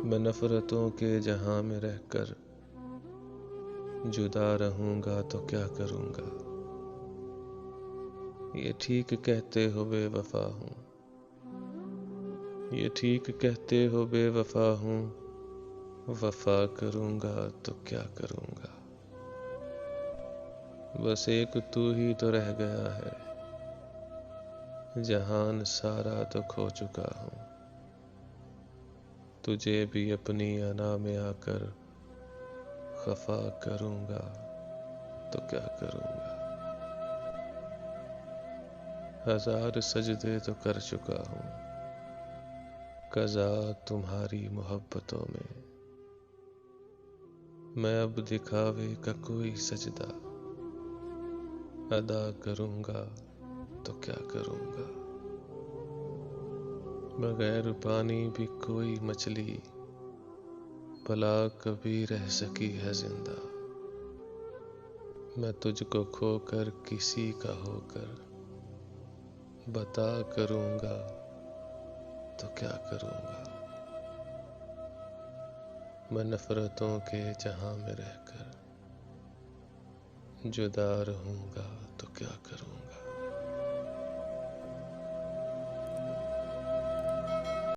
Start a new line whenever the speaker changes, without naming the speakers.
मैं नफरतों के जहां में रहकर जुदा रहूंगा तो क्या करूंगा। ये ठीक कहते हो बेवफा हूँ, ये ठीक कहते हो बेवफा हूँ, वफा करूंगा तो क्या करूंगा। बस एक तू ही तो रह गया है, जहान सारा तो खो चुका हूँ। तुझे भी अपनी अना में आकर खफा करूंगा तो क्या करूंगा। हजार सजदे तो कर चुका हूँ कज़ा तुम्हारी मोहब्बतों में। मैं अब दिखावे का कोई सजदा अदा करूंगा तो क्या करूंगा। बगैर पानी भी कोई मछली भला कभी रह सकी है जिंदा। मैं तुझको खोकर किसी का होकर बता करूंगा तो क्या करूंगा। मैं नफरतों के जहां में रहकर जुदा रहूंगा तो क्या करूंगा।